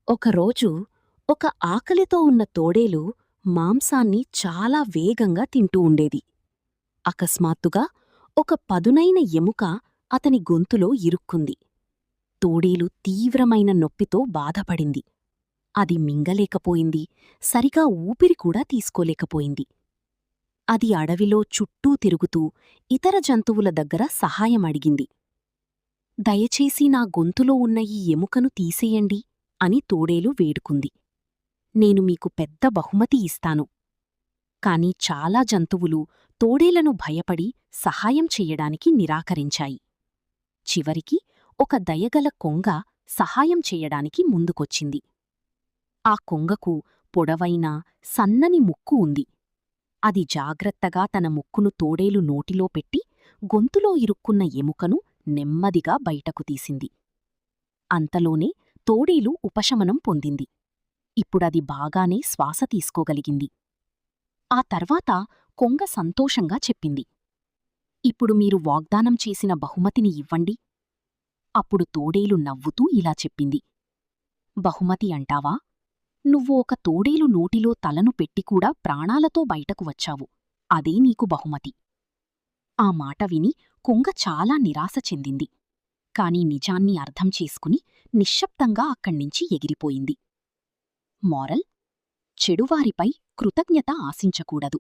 ఒకరోజు ఒక ఆకలితో ఉన్న తోడేలు మాంసాన్ని చాలా వేగంగా తింటూ ఉండేది. అకస్మాత్తుగా ఒక పదునైన ఎముక అతని గొంతులో ఇరుక్కుంది. తోడేలు తీవ్రమైన నొప్పితో బాధపడింది. అది మింగలేకపోయింది, సరిగా ఊపిరి కూడా తీసుకోలేకపోయింది. అది అడవిలో చుట్టూ తిరుగుతూ ఇతర జంతువుల దగ్గర సహాయం అడిగింది. దయచేసి నా గొంతులో ఉన్న ఈ ఎముకను తీసేయండి అని తోడేలు వేడుకుంది. నేను మీకు పెద్ద బహుమతి ఇస్తాను. కాని చాలా జంతువులు తోడేలను భయపడి సహాయం చెయ్యడానికి నిరాకరించాయి. చివరికి ఒక దయగల కొంగ సహాయం చెయ్యడానికి ముందుకొచ్చింది. ఆ కొంగకు పొడవైన, సన్నని ముక్కు ఉంది. అది జాగ్రత్తగా తన ముక్కును తోడేలు నోటిలో పెట్టి గొంతులో ఇరుక్కున్న ఎముకను నెమ్మదిగా బయటకు తీసింది. అంతలోనే తోడేలు ఉపశమనం పొందింది. ఇప్పుడది బాగానే శ్వాస తీసుకోగలిగింది. ఆ తర్వాత కొంగ సంతోషంగా చెప్పింది, ఇప్పుడు మీరు వాగ్దానం చేసిన బహుమతిని ఇవ్వండి. అప్పుడు తోడేలు నవ్వుతూ ఇలా చెప్పింది, బహుమతి అంటావా? నువ్వు ఒక తోడేలు నోటిలో తలను పెట్టికూడా ప్రాణాలతో బయటకు వచ్చావు. అదే నీకు బహుమతి. ఆ మాట విని కొంగ చాలా నిరాశ చెందింది. కాని నిజాన్ని అర్థం చేసుకుని నిశ్శబ్దంగా అక్కణ్ణించి ఎగిరిపోయింది. మోరల్: చెడువారిపై కృతజ్ఞత ఆశించకూడదు.